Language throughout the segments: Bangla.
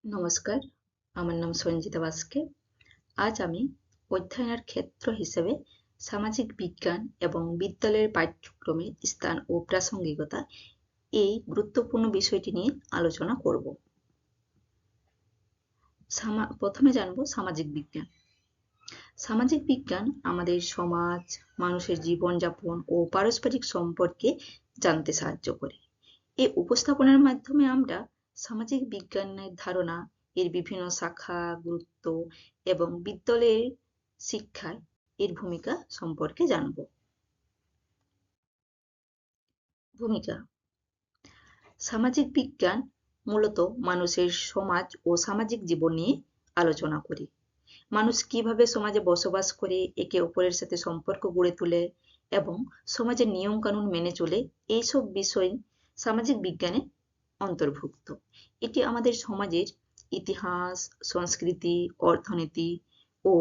নমস্কার, আমার নাম সঞ্জিতা বাস্কে। আজ আমি অধ্যয়নের ক্ষেত্র হিসেবে সামাজিক বিজ্ঞান এবং বিদ্যালয়ের পাঠ্যক্রমে স্থান ও প্রাসঙ্গিকতা এই গুরুত্বপূর্ণ বিষয়টি নিয়ে আলোচনা করব। প্রথমে জানব সামাজিক বিজ্ঞান। সামাজিক বিজ্ঞান আমাদের সমাজ, মানুষের জীবনযাপন ও পারস্পরিক সম্পর্কে জানতে সাহায্য করে। এই উপস্থাপনার মাধ্যমে আমরা সামাজিক বিজ্ঞানের ধারণা, এর বিভিন্ন শাখা, গুরুত্ব এবং বিদ্যালয়ের শিক্ষায় এর ভূমিকা সম্পর্কে জানব। ভূমিকা: সামাজিক বিজ্ঞান মূলত মানুষের সমাজ ও সামাজিক জীবন নিয়ে আলোচনা করে। মানুষ কিভাবে সমাজে বসবাস করে, একে অপরের সাথে সম্পর্ক গড়ে তোলে এবং সমাজের নিয়ম কানুন মেনে চলে, এইসব বিষয় সামাজিক বিজ্ঞানে অন্তর্ভুক্ত। এটি আমাদের সমাজের ইতিহাস, সংস্কৃতি, অর্থনীতি ও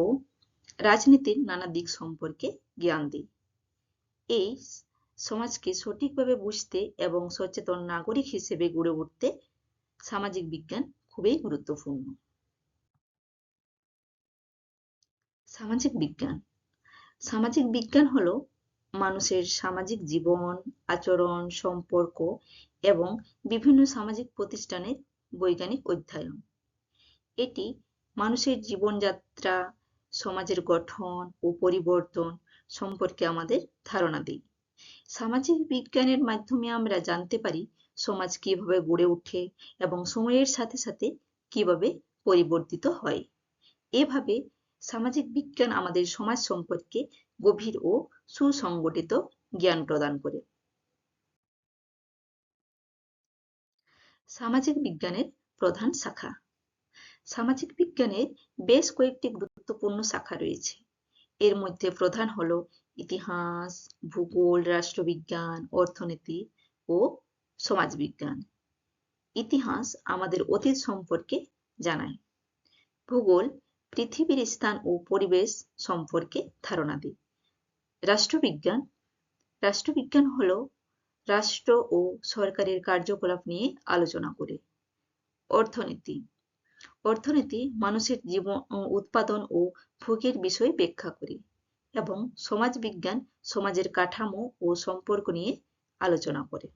রাজনীতির নানা দিক সম্পর্কে জ্ঞান দেয়। এই সমাজকে সঠিকভাবে বুঝতে এবং সচেতন নাগরিক হিসেবে গড়ে উঠতে সামাজিক বিজ্ঞান খুবই গুরুত্বপূর্ণ। সামাজিক বিজ্ঞান: সামাজিক বিজ্ঞান হলো মানুষের সামাজিক জীবন, আচরণ, সম্পর্ক এবং বিভিন্ন সামাজিক প্রতিষ্ঠানের বৈজ্ঞানিক অধ্যয়ন। এটি মানুষের জীবনযাত্রা, সমাজের গঠন ও পরিবর্তন সম্পর্কে আমাদের ধারণা দেয়। সামাজিক বিজ্ঞানের মাধ্যমে আমরা জানতে পারি সমাজ কিভাবে গড়ে ওঠে এবং সময়ের সাথে সাথে কিভাবে পরিবর্তিত হয়। এভাবে সামাজিক বিজ্ঞান আমাদের সমাজ সম্পর্কে গভীর ও সুসংগঠিত জ্ঞান প্রদান করে। সামাজিক বিজ্ঞানের প্রধান শাখা: সামাজিক বিজ্ঞানের বেশ কয়েকটি গুরুত্বপূর্ণ শাখা রয়েছে। এর মধ্যে প্রধান হলো ইতিহাস, ভূগোল, রাষ্ট্রবিজ্ঞান, অর্থনীতি ও সমাজবিজ্ঞান। ইতিহাস আমাদের অতীত সম্পর্কে জানায়। ভূগোল পৃথিবীর স্থান ও পরিবেশ সম্পর্কে ধারণা দেয়। রাষ্ট্রবিজ্ঞান হলো রাষ্ট্র ও সরকারের কার্যকলাপ নিয়ে আলোচনা করে। অর্থনীতি মানুষের জীবন, উৎপাদন ও ভোগের বিষয় ব্যাখ্যা করে এবং সমাজবিজ্ঞান সমাজের কাঠামো ও সম্পর্ক নিয়ে আলোচনা করে।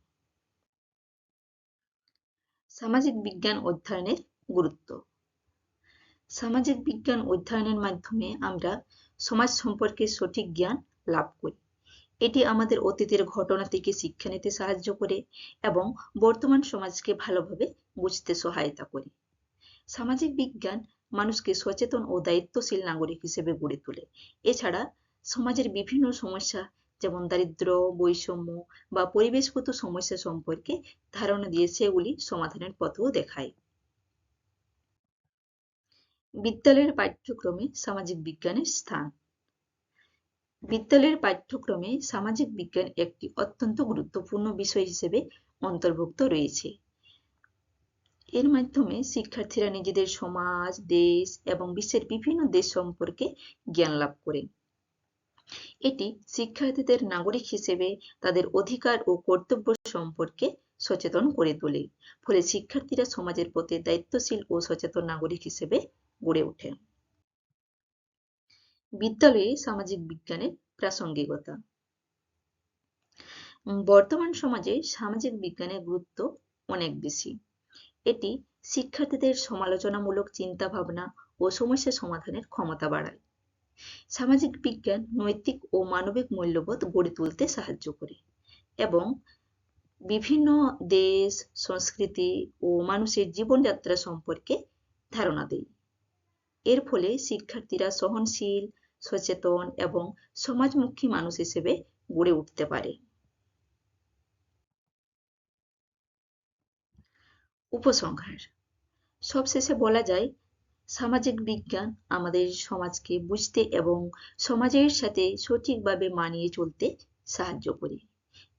সামাজিক বিজ্ঞান অধ্যয়নের গুরুত্ব: সামাজিক বিজ্ঞান অধ্যয়নের মাধ্যমে আমরা সমাজ সম্পর্কে সঠিক জ্ঞান লাভ করি। এটি আমাদের অতীতের ঘটনা থেকে শিক্ষা নিতে সাহায্য করে এবং বর্তমান সমাজকে ভালোভাবে বুঝতে সহায়তা করে। সামাজিক বিজ্ঞান মানুষকে সচেতন ও দায়িত্বশীল নাগরিক হিসেবে গড়ে তোলে। এছাড়া সমাজের বিভিন্ন সমস্যা যেমন দারিদ্র্য, বৈষম্য বা পরিবেশগত সমস্যা সম্পর্কে ধারণা দিয়ে সেগুলি সমাধানের পথও দেখায়। বিদ্যালয়ের পাঠ্যক্রমে সামাজিক বিজ্ঞানের স্থান: বিদ্যালয়ের পাঠ্যক্রমে সামাজিক বিজ্ঞান একটি অত্যন্ত গুরুত্বপূর্ণ বিষয় হিসেবে অন্তর্ভুক্ত রয়েছে। এর মাধ্যমে শিক্ষার্থীরা নিজেদের সমাজ, দেশ এবং বিশ্বের বিভিন্ন দেশ সম্পর্কে জ্ঞান লাভ করে। এটি শিক্ষার্থীদের নাগরিক হিসেবে তাদের অধিকার ও কর্তব্য সম্পর্কে সচেতন করে তোলে। ফলে শিক্ষার্থীরা সমাজের প্রতি দায়িত্বশীল ও সচেতন নাগরিক হিসেবে গড়ে ওঠে। বিদ্যালয়ে সামাজিক বিজ্ঞানের প্রাসঙ্গিকতা: বর্তমান সমাজে সামাজিক বিজ্ঞানের গুরুত্ব অনেক বেশি। এটি শিক্ষার্থীদের সমালোচনামূলক চিন্তাভাবনা ও সমস্যা সমাধানের ক্ষমতা বাড়ায়। সামাজিক বিজ্ঞান নৈতিক ও মানবিক মূল্যবোধ গড়ে তুলতে সাহায্য করে এবং বিভিন্ন দেশ, সংস্কৃতি ও মানুষের জীবনযাত্রা সম্পর্কে ধারণা দেয়। এর ফলে শিক্ষার্থীরা সহনশীল, সচেতন এবং সমাজমুখী মানুষ হিসেবে গড়ে উঠতে পারে। উপসংহার: সবশেষে বলা যায়, সামাজিক বিজ্ঞান আমাদের সমাজকে বুঝতে এবং সমাজের সাথে সঠিকভাবে মানিয়ে চলতে সাহায্য করে।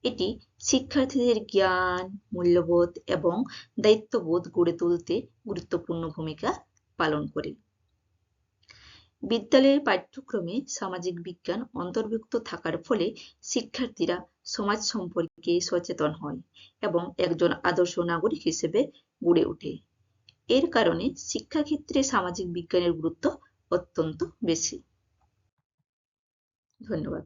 এটি শিক্ষার্থীদের জ্ঞান, মূল্যবোধ এবং দায়িত্ববোধ গড়ে তুলতে গুরুত্বপূর্ণ ভূমিকা পালন করে। বিদ্যালয়ের পাঠ্যক্রমে সামাজিক বিজ্ঞান অন্তর্ভুক্ত থাকার ফলে শিক্ষার্থীরা সমাজ সম্পর্কে সচেতন হয় এবং একজন আদর্শ নাগরিক হিসেবে গড়ে ওঠে। এর কারণে শিক্ষাক্ষেত্রে সামাজিক বিজ্ঞানের গুরুত্ব অত্যন্ত বেশি। ধন্যবাদ।